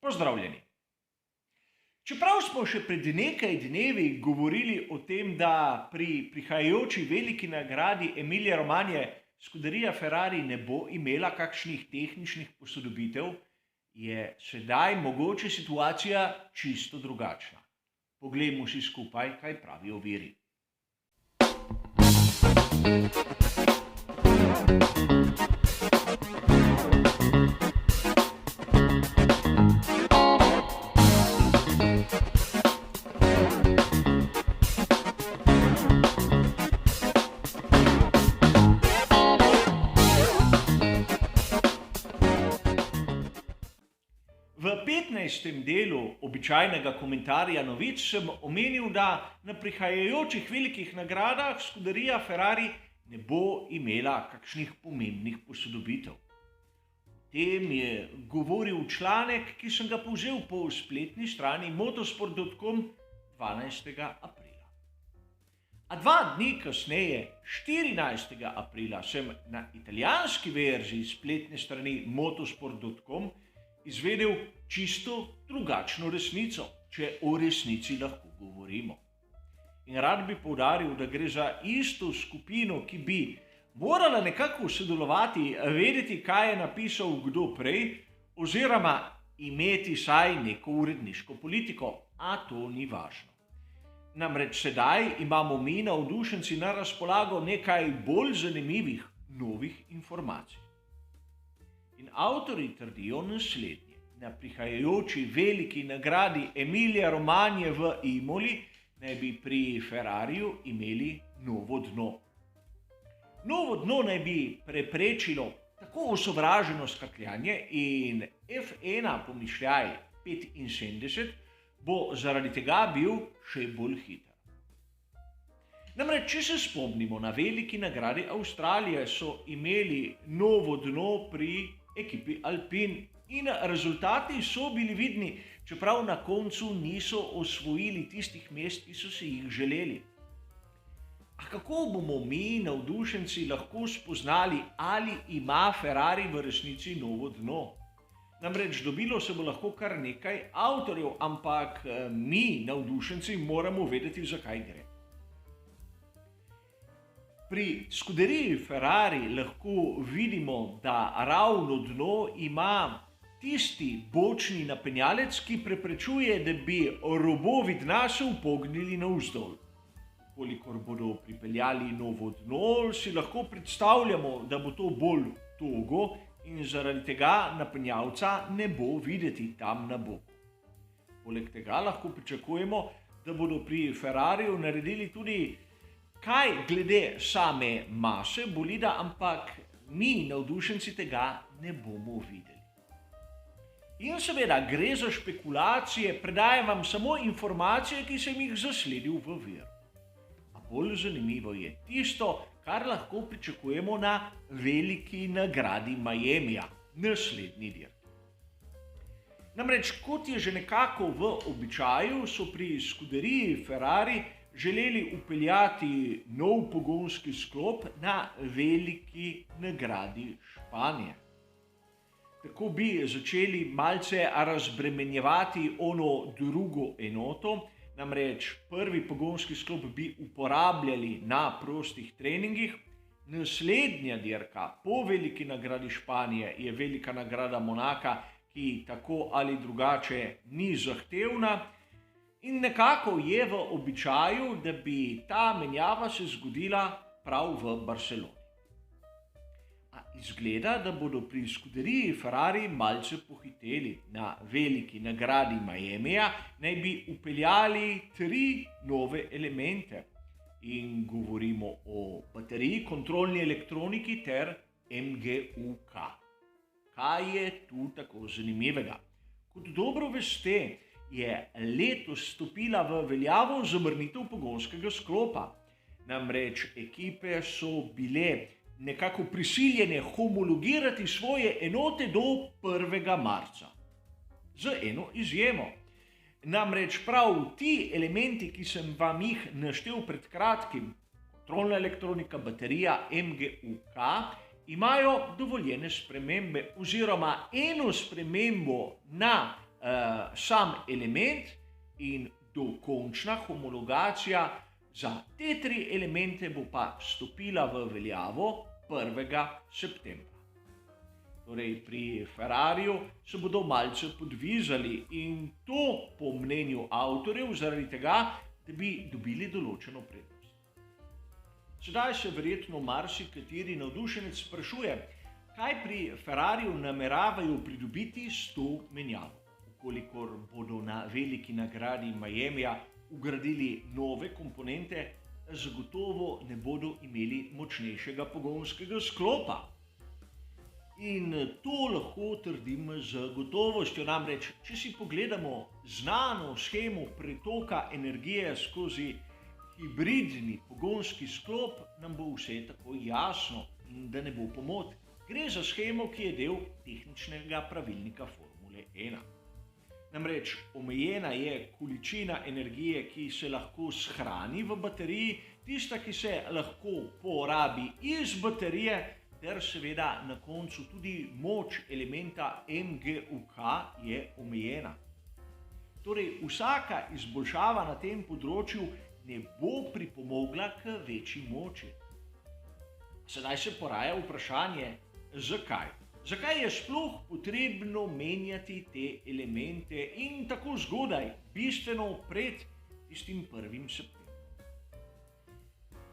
Pozdravljeni. Čeprav smo še pred nekaj dnevi govorili o tem, da pri prihajajoči veliki nagradi Emilia Romagna Scuderia Ferrari ne bo imela kakšnih tehničnih posodobitev, je sedaj mogoče situacija čisto drugačna. Poglejmo si skupaj, kaj pravijo viri. V 15. delu običajnega komentarja novic sem omenil, da na prihajajočih velikih nagradah Scuderia Ferrari ne bo imela kakšnih pomembnih posodobitev. O tem je govoril članek, ki sem ga povzel po spletni strani motorsport.com 12. aprila. A 2 dni kasneje, 14. aprila, sem na italijanski verziji spletne strani motorsport.com izvedel čisto drugačno resnico, če o resnici lahko govorimo. In rad bi poudaril, da gre za isto skupino, ki bi morala nekako sodelovati, vedeti, kaj je napisal kdo prej, oziroma imeti saj neko uredniško politiko, a to ni važno. Namreč sedaj imamo mi navdušenci na razpolago nekaj bolj zanimivih novih informacij. In avtorji trdijo naslednje: na prihajajoči veliki nagradi Emilia Romagna v Imoli naj bi pri Ferrariju imeli novo dno. Novo dno naj bi preprečilo tako osovraženo skakljanje in F1 pomišljaj 75 bo zaradi tega bil še bolj hiter. Namreč, če se spomnimo, na veliki nagradi Avstralije so imeli novo dno pri ekipi Alpine in rezultati so bili vidni, čeprav na koncu niso osvojili tistih mest, ki so si jih želeli. A kako bomo mi, navdušenci, lahko spoznali, ali ima Ferrari v resnici novo dno? Namreč dobilo se bo lahko kar nekaj avtorjev, ampak mi, navdušenci, moramo vedeti, zakaj gre. Pri Scuderiji Ferrari lahko vidimo, da ravno dno ima tisti bočni napenjalec, ki preprečuje, da bi robovi dna se upognili navzdol. Kolikor bodo pripeljali novo dno, si lahko predstavljamo, da bo to bolj togo in zaradi tega napenjalca ne bo videti tam na boku. Poleg tega lahko pričakujemo, da bodo pri Ferrariju naredili tudi kaj glede same mase bolida, ampak mi, navdušenci, tega ne bomo videli. In seveda gre za špekulacije, predajam vam samo informacije, ki sem jih zasledil v viru. A bolj zanimivo je tisto, kar lahko pričakujemo na veliki nagradi Miamija, naslednji dirki. Namreč, kot je že nekako v običaju, so pri Scuderiji Ferrari želeli vpeljati nov pogonski sklop na veliki nagradi Španije. Tako bi začeli malce razbremenjevati ono drugo enoto, namreč prvi pogonski sklop bi uporabljali na prostih treningih, naslednja dirka po veliki nagradi Španije je velika nagrada Monaka, ki tako ali drugače ni zahtevna, in nekako je v običaju, da bi ta menjava se zgodila prav v Barceloni. A izgleda, da bodo pri Scuderiji Ferrari malce pohiteli. Na veliki nagradi Miamija naj bi vpeljali 3 nove elemente. In govorimo o bateriji, kontrolni elektroniki ter MGUK. Kaj je tu tako zanimivega? Kot dobro veste, je letos stopila v veljavo zamrznitev pogonskega sklopa. Namreč ekipe so bile nekako prisiljene homologirati svoje enote do 1. marca. Z eno izjemo. Namreč prav ti elementi, ki sem vam jih naštel pred kratkim, kontrolna elektronika, baterija, MGUK, imajo dovoljene spremembe oziroma eno spremembo na sam element in dokončna homologacija za te 3 elemente bo pa stopila v veljavo 1. septembra. Torej, pri Ferrariju se bodo malce podvizali in to po mnenju avtorjev zaradi tega, da bi dobili določeno prednost. Sedaj se verjetno marsikateri navdušenec sprašuje, kaj pri Ferrariju nameravajo pridobiti s to menjavo. Kolikor bodo na veliki nagradi Miamija vgradili nove komponente, zagotovo ne bodo imeli močnejšega pogonskega sklopa. In to lahko trdim z gotovostjo, namreč, če si pogledamo znano shemo pretoka energije skozi hibridni pogonski sklop, nam bo vse tako jasno in da ne bo pomot. Gre za shemo, ki je del tehničnega pravilnika Formule 1. Namreč omejena je količina energije, ki se lahko shrani v bateriji, tista, ki se lahko porabi iz baterije, ter seveda na koncu tudi moč elementa MGUK je omejena. Torej, vsaka izboljšava na tem področju ne bo pripomogla k večji moči. Sedaj se poraja vprašanje, zakaj? Zakaj je sploh potrebno menjati te elemente in tako zgodaj, bistveno pred tistim 1. septembrom?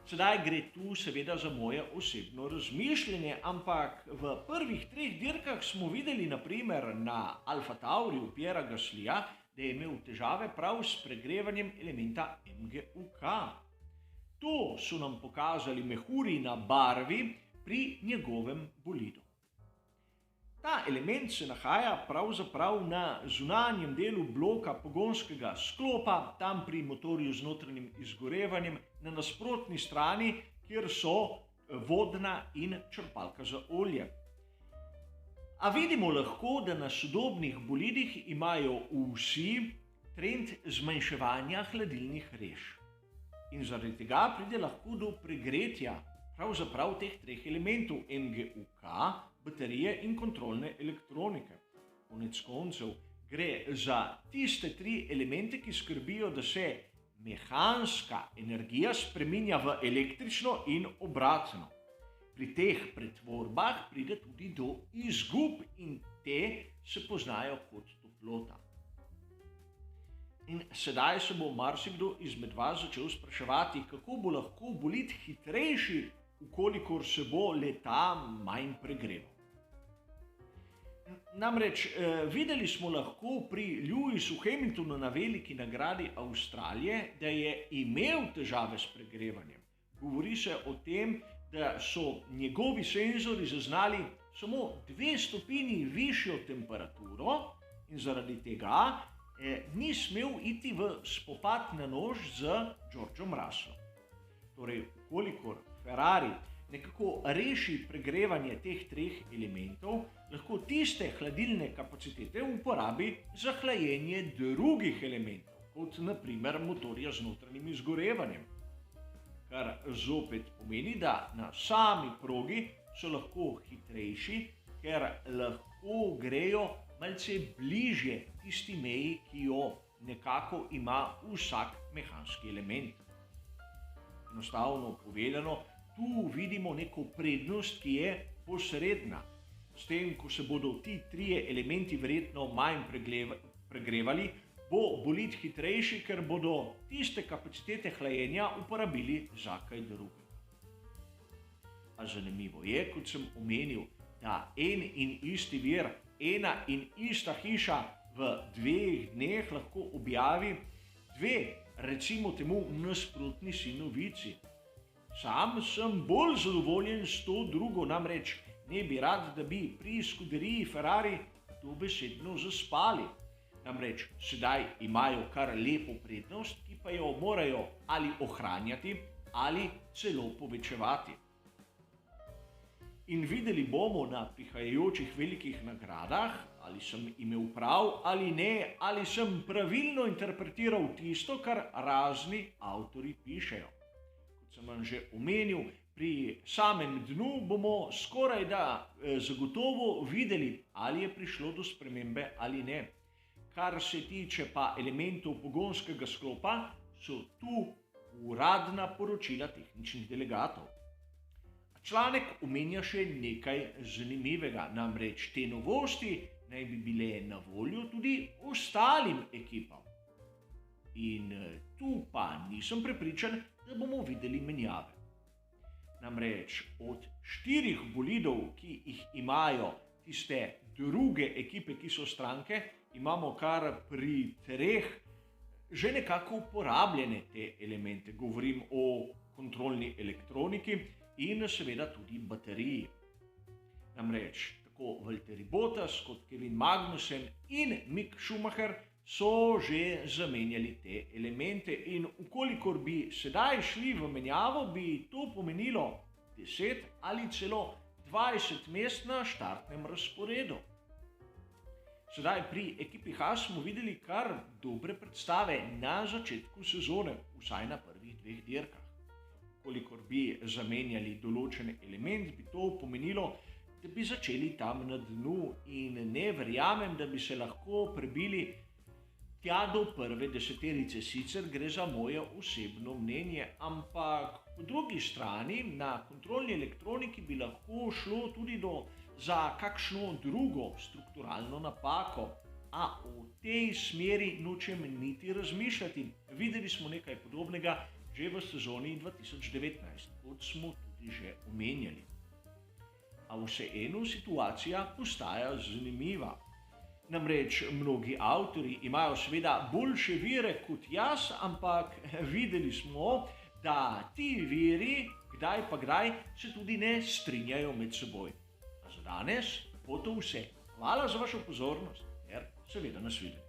Sedaj gre tu seveda za moje osebno razmišljanje, ampak v prvih 3 dirkah smo videli naprimer na Alfa Tauriju Pierra Gaslija, da je imel težave prav s pregrevanjem elementa MGUK. To so nam pokazali mehurji na barvi pri njegovem bolidu. Ta element se nahaja pravzaprav na zunanjem delu bloka pogonskega sklopa, tam pri motorju z notranjim izgorevanjem, na nasprotni strani, kjer so vodna in črpalka za olje. A vidimo lahko, da na sodobnih bolidih imajo vsi trend zmanjševanja hladilnih rež. In zaradi tega pride lahko do pregretja pravzaprav teh 3 elementov MGUK, baterije in kontrolne elektronike. Konec koncev gre za tiste 3 elemente, ki skrbijo, da se mehanska energija spreminja v električno in obratno. Pri teh pretvorbah pride tudi do izgub in te se poznajo kot toplota. In sedaj se bo marsikdo izmed vas začel spraševati, kako bo lahko bolid hitrejši, ukolikor se bo le-ta manj pregreval. Namreč videli smo lahko pri Lewisu Hamiltonu na veliki nagradi Avstralije, da je imel težave s pregrevanjem. Govori se o tem, da so njegovi senzori zaznali samo 2 stopinji višjo temperaturo in zaradi tega ni smel iti v spopad na nož z Georgeom Russellom. Torej, ukolikor Ferrari nekako reši pregrevanje teh 3 elementov, lahko tiste hladilne kapacitete uporabi za hlajenje drugih elementov, kot naprimer motorja z notranjim izgorevanjem. Kar zopet pomeni, da na sami progi so lahko hitrejši, ker lahko grejo malce bližje tisti meji, ki jo nekako ima vsak mehanski element. Enostavno povedano, tu vidimo neko prednost, ki je posredna. S tem, ko se bodo ti 3 elementi verjetno manj pregrevali, bo bolid hitrejši, ker bodo tiste kapacitete hlajenja uporabili za kaj drugega. A zanimivo je, kot sem omenil, da en in isti vir, ena in ista hiša v 2 dneh lahko objavi 2, recimo temu, nasprotni novici. Sam sem bolj zadovoljen s to drugo, namreč ne bi rad, da bi pri skuderiji Ferrari dobesedno zaspali. Namreč sedaj imajo kar lepo prednost, ki pa jo morajo ali ohranjati ali celo povečevati. In videli bomo na prihajajočih velikih nagradah, ali sem imel prav ali ne, ali sem pravilno interpretiral tisto, kar razni avtorji pišejo. Kot sem vam že omenil, pri samem dnu bomo skoraj da zagotovo videli, ali je prišlo do spremembe ali ne. kar se tiče pa elementov pogonskega sklopa, so tu uradna poročila tehničnih delegatov. Članek omenja še nekaj zanimivega, namreč te novosti naj bi bile na voljo tudi ostalim ekipam. In tu pa nisem prepričan, da bomo videli menjave. Namreč od 4 bolidov, ki jih imajo tiste druge ekipe, ki so stranke, imamo kar pri 3 že nekako uporabljene te elemente. Govorim o kontrolni elektroniki in seveda tudi bateriji. Namreč tako Valtteri Bottas kot Kevin Magnussen in Mick Schumacher so že zamenjali te elemente in ukolikor bi sedaj šli v menjavo, bi to pomenilo 10 ali celo 20 mest na štartnem razporedu. Sedaj pri ekipi Haas smo videli kar dobre predstave na začetku sezone, vsaj na prvih 2 dirkah. Kolikor bi zamenjali določen element, bi to pomenilo, da bi začeli tam na dnu in ne verjamem, da bi se lahko prebili tja do prve deseterice. Sicer gre za moje osebno mnenje, ampak po drugi strani na kontrolni elektroniki bi lahko šlo tudi za kakšno drugo strukturalno napako, a o tej smeri nočem niti razmišljati. Videli smo nekaj podobnega že v sezoni 2019, kot smo tudi že omenjali. A vseeno situacija postaja zanimiva. Namreč mnogi avtorji imajo seveda boljše vire kot jaz, ampak videli smo, da ti viri kdaj pa kdaj se tudi ne strinjajo med seboj. A za danes bo to vse. Hvala za vašo pozornost ter seveda nasvidenje.